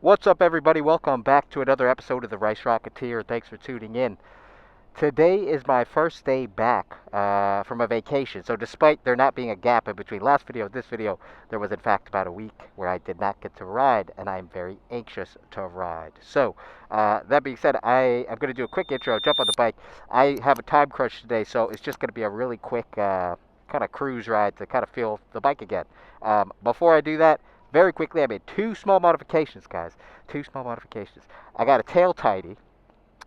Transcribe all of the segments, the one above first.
What's up, everybody? Welcome back to another episode of the Rocketeer. Thanks for tuning in. Today is my first day back from a vacation. So despite there not being a gap in between last video and this video, there was in fact about a week where I did not get to ride, and I'm very anxious to ride. So that being said, I'm going to do a quick intro, jump on the bike. I have a time crunch today, so it's just going to be a really quick kind of cruise ride to kind of feel the bike again. Before I do that, very quickly, I made two small modifications, guys. Two small modifications. I got a tail tidy.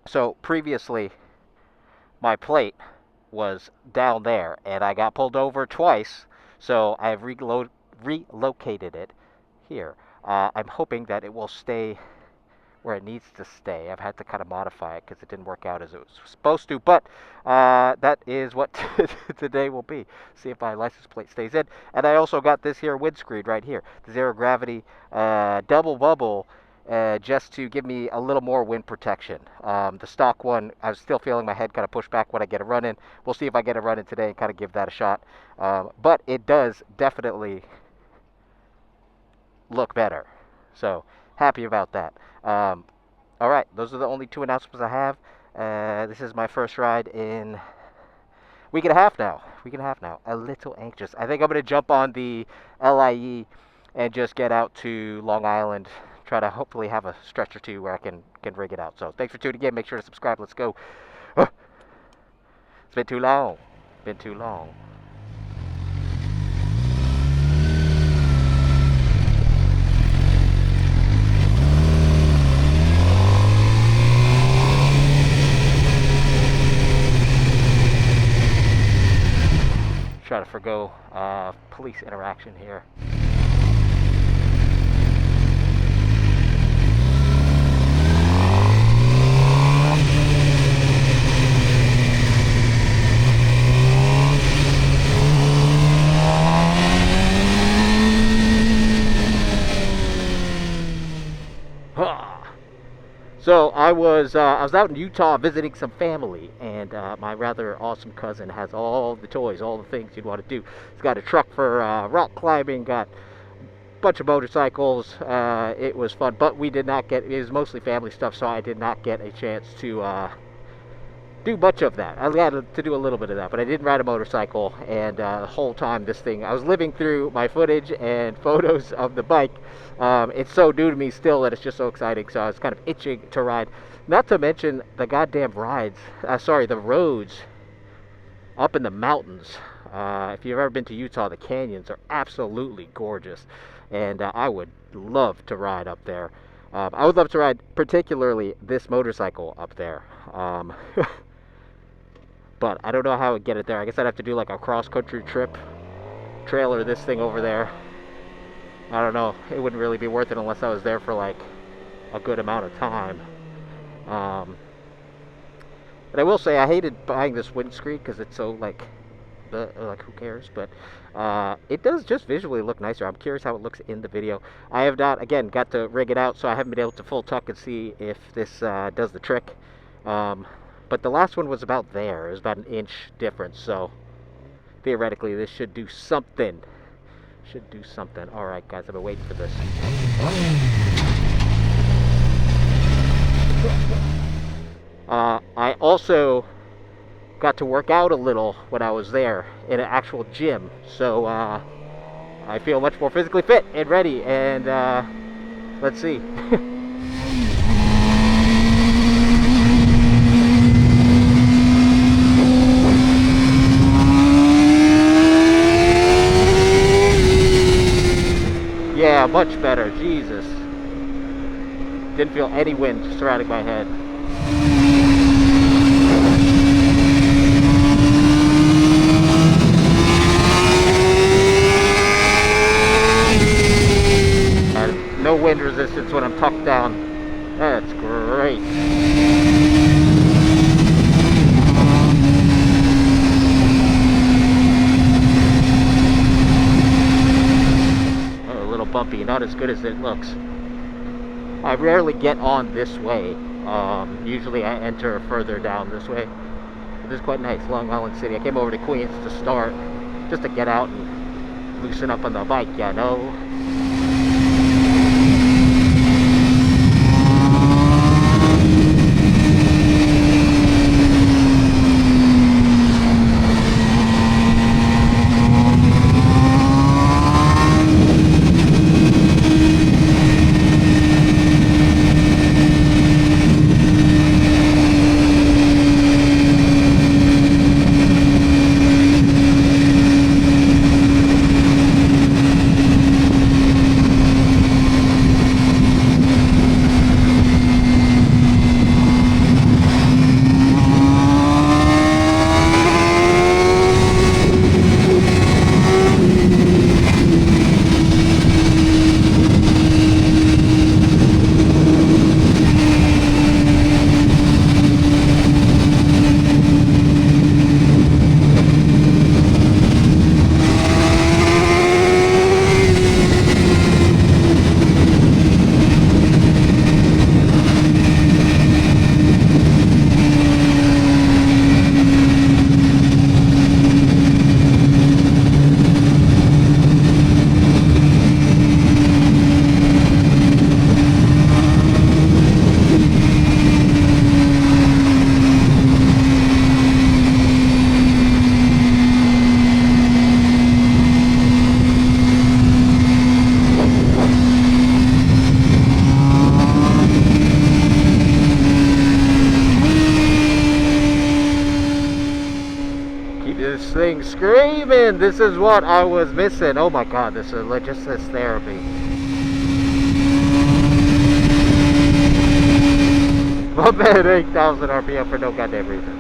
So previously, my plate was down there, and I got pulled over twice. So I've relocated it here. I'm hoping that it will stay where it needs to stay. I've had to kind of modify it because it didn't work out as it was supposed to, but that is what today will be. See if my license plate stays in. And I also got this here windscreen right here, the zero gravity double bubble, just to give me a little more wind protection. The stock one, I was still feeling my head kind of push back when I get a run in. We'll see if I get a run in today and kind of give that a shot. But it does definitely look better. So happy about that. All right, those are the only two announcements I have. This is my first ride in week and a half now. A little anxious. I think I'm going to jump on the LIE and just get out to Long Island. Try to hopefully have a stretch or two where I can rig it out. So thanks for tuning in. Make sure to subscribe. Let's go. It's been too long. Try to forgo police interaction here. So I was out in Utah visiting some family, and my rather awesome cousin has all the toys, all the things you'd want to do. He's got a truck for rock climbing, got a bunch of motorcycles. It was fun, but we did not get, it was mostly family stuff, so I did not get a chance to do much of that. I got to do a little bit of that, but I didn't ride a motorcycle, and the whole time this thing, I was living through my footage and photos of the bike. It's so new to me still that it's just so exciting, so I was kind of itching to ride. Not to mention the goddamn the roads up in the mountains. If you've ever been to Utah, the canyons are absolutely gorgeous, and I would love to ride up there. I would love to ride particularly this motorcycle up there. But I don't know how I would get it there. I guess I'd have to do like a cross-country trip, trailer this thing over there. I don't know. It wouldn't really be worth it unless I was there for like a good amount of time. But I will say I hated buying this windscreen because it's so like who cares? But it does just visually look nicer. I'm curious how it looks in the video. I have not, again, got to rig it out, so I haven't been able to full tuck and see if this does the trick. But the last one was about there. It was about an inch difference, so theoretically this should do something. Alright, guys, I've been waiting for this. I also got to work out a little when I was there in an actual gym, so I feel much more physically fit and ready, and let's see. Yeah, much better. Jesus. Didn't feel any wind surrounding my head. And no wind resistance when I'm tucked down. That's great. Bumpy, not as good as it looks. I rarely get on this way. Usually I enter further down this way. This is quite nice, Long Island City. I came over to Queens to start, just to get out and loosen up on the bike, you know. Missin, this is what I was missing. Oh my god, this is just this therapy. My man, 8,000 RPM for no goddamn reason.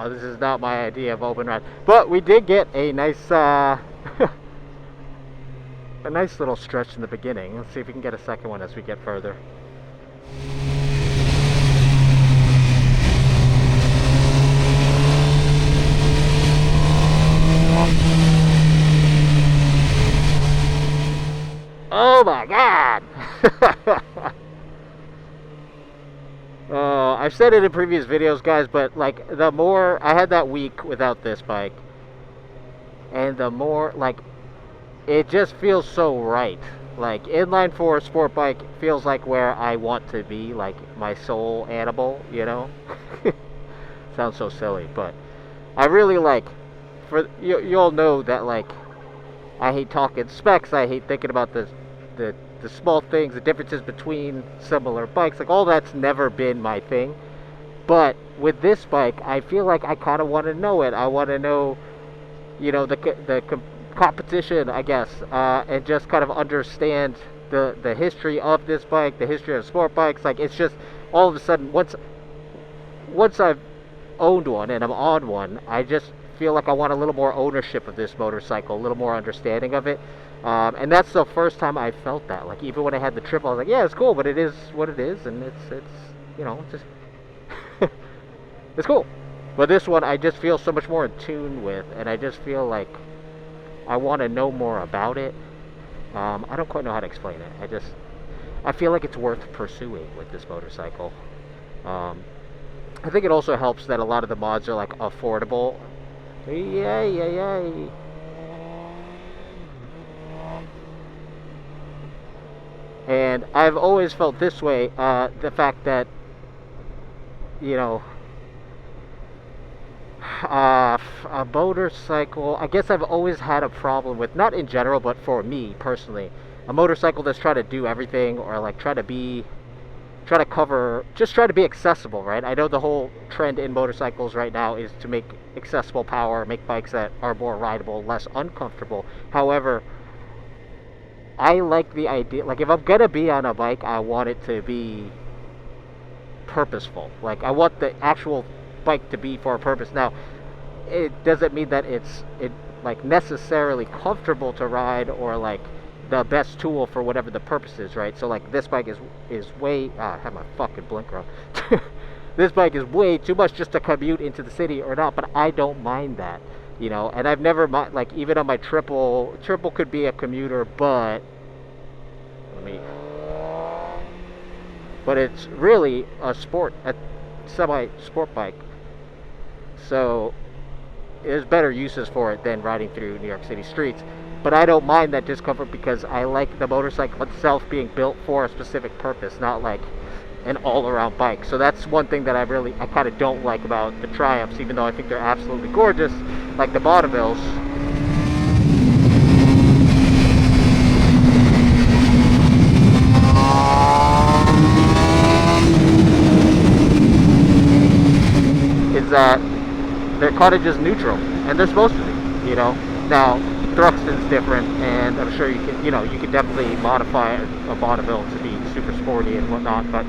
This is not my idea of open ride, but we did get a nice a nice little stretch in the beginning. Let's see if we can get a second one as we get further. Oh my god. I've said it in previous videos, guys, but like the more I had that week without this bike, and the more like it just feels so right. Like inline four sport bike feels like where I want to be, like my soul animal, you know. Sounds so silly, but I really like. For you all know that like I hate talking specs. I hate thinking about the small things, the differences between similar bikes. Like all that's never been my thing. But with this bike, I feel like I kind of want to know it. I want to know, you know, the competition, I guess, and just kind of understand the history of this bike, the history of sport bikes. Like it's just all of a sudden once I've owned one and I'm on one, I just feel like I want a little more ownership of this motorcycle, a little more understanding of it. And that's the first time I felt that. Like even when I had the triple, I was like, yeah, it's cool, but it is what it is, and it's you know, it's just it's cool. But this one I just feel so much more in tune with, and I just feel like I want to know more about it. I don't quite know how to explain it. I feel like it's worth pursuing with this motorcycle. I think it also helps that a lot of the mods are like affordable. Yay. And I've always felt this way, the fact that, you know, a motorcycle, I guess I've always had a problem with, not in general, but for me personally, a motorcycle that's trying to do everything, or like try to be accessible, right? I know the whole trend in motorcycles right now is to make accessible power, make bikes that are more rideable, less uncomfortable. However, I like the idea, like if I'm gonna be on a bike, I want it to be purposeful. Like I want the actual bike to be for a purpose. Now, it doesn't mean that it's like necessarily comfortable to ride or like the best tool for whatever the purpose is, right? So like this bike is way I have my fucking blinker on. This bike is way too much just to commute into the city or not, but I don't mind that, you know. And I've never mind, like even on my triple could be a commuter, but it's really a semi sport bike. So there's better uses for it than riding through New York City streets. But I don't mind that discomfort because I like the motorcycle itself being built for a specific purpose, not like an all-around bike. So that's one thing that I kind of don't like about the Triumphs, even though I think they're absolutely gorgeous, like the Bonnevilles. Is that they're kind of just neutral, and they're supposed to be, you know. Now, Thruxton's different, and I'm sure you can definitely modify a Bonneville to be super sporty and whatnot, but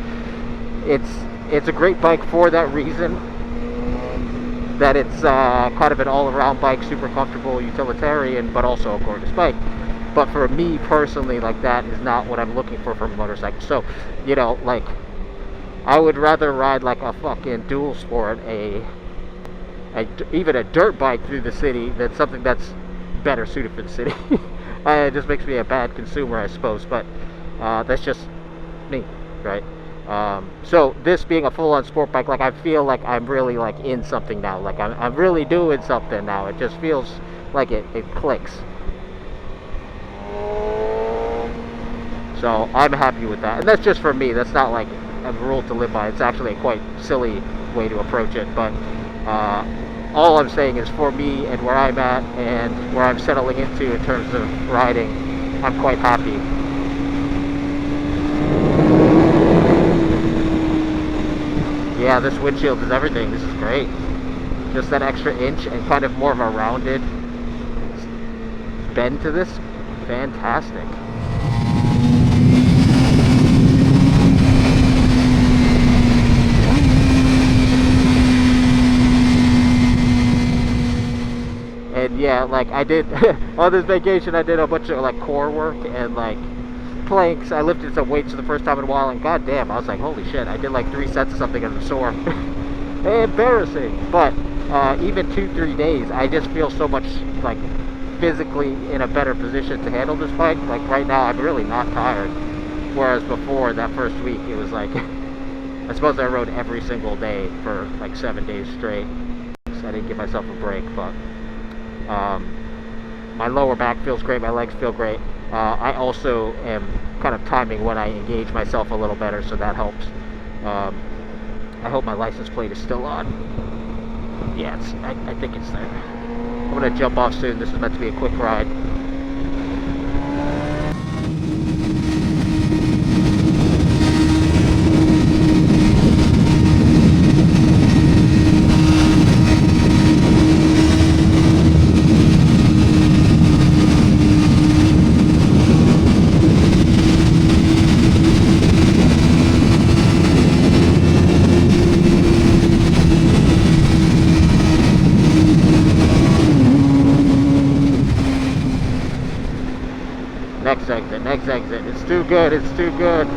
it's a great bike for that reason, that it's kind of an all-around bike, super comfortable, utilitarian, but also a gorgeous bike. But for me personally, like, that is not what I'm looking for from a motorcycle. So, like, I would rather ride like a fucking dual sport, even a dirt bike through the city, than something that's better suited for the city. It just makes me a bad consumer, I suppose, but that's just me, right? So this being a full-on sport bike, like, I feel like I'm really like in something now. Like I'm really doing something now. It just feels like it clicks. So I'm happy with that, and that's just for me. That's not like a rule to live by. It's actually a quite silly way to approach it, but all I'm saying is, for me and where I'm at and where I'm settling into in terms of riding, I'm quite happy. Yeah, this windshield is everything. This is great. Just that extra inch and kind of more of a rounded bend to this. Fantastic. And yeah, like, I did on this vacation, I did a bunch of like core work and like planks. I lifted some weights for the first time in a while, and goddamn, I was like, holy shit, I did like 3 sets of something and I'm sore. Embarrassing. But even 2-3 days, I just feel so much like physically in a better position to handle this bike. Like right now, I'm really not tired, whereas before, that first week, it was like I suppose I rode every single day for like 7 days straight, so I didn't give myself a break. But my lower back feels great, my legs feel great. I also am kind of timing when I engage myself a little better, so that helps. I hope my license plate is still on. Yeah, I think it's there. I'm gonna jump off soon. This is meant to be a quick ride. Next exit. It's too good. It's too good.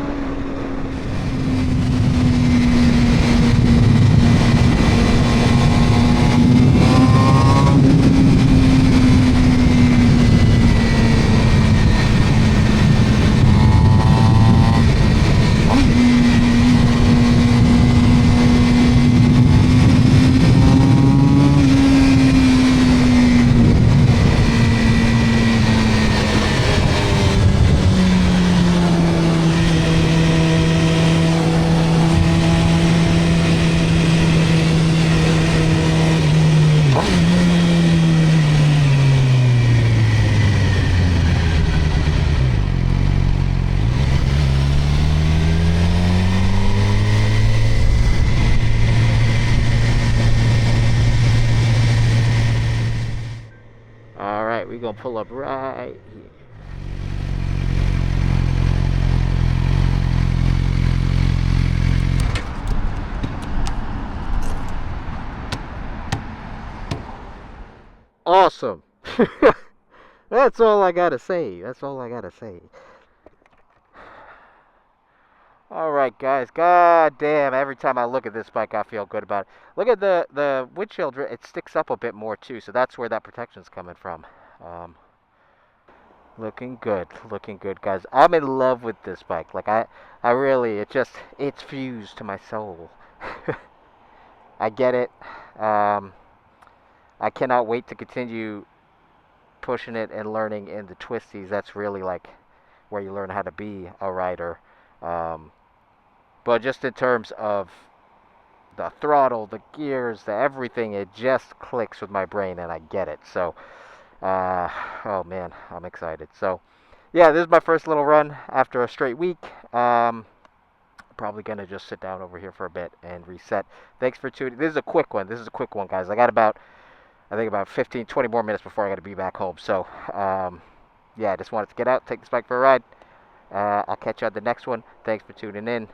Alright, we're gonna pull up right here. Awesome. That's all I gotta say. That's all I gotta say. Alright, guys. God damn, every time I look at this bike, I feel good about it. Look at the windshield. It sticks up a bit more, too, so that's where that protection's coming from. Looking good. Looking good, guys. I'm in love with this bike. Like, I really, it's fused to my soul. I get it. I cannot wait to continue pushing it and learning in the twisties. That's really like where you learn how to be a rider. Um, but just in terms of the throttle, the gears, the everything, it just clicks with my brain and I get it. So, uh, oh man, I'm excited. So, yeah, this is my first little run after a straight week. Probably gonna just sit down over here for a bit and reset. Thanks for tuning. This is a quick one. This is a quick one, guys. I think about 15, 20 more minutes before I got to be back home. So, yeah, I just wanted to get out, take this bike for a ride. I'll catch you on the next one. Thanks for tuning in.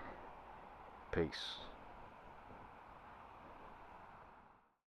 Peace.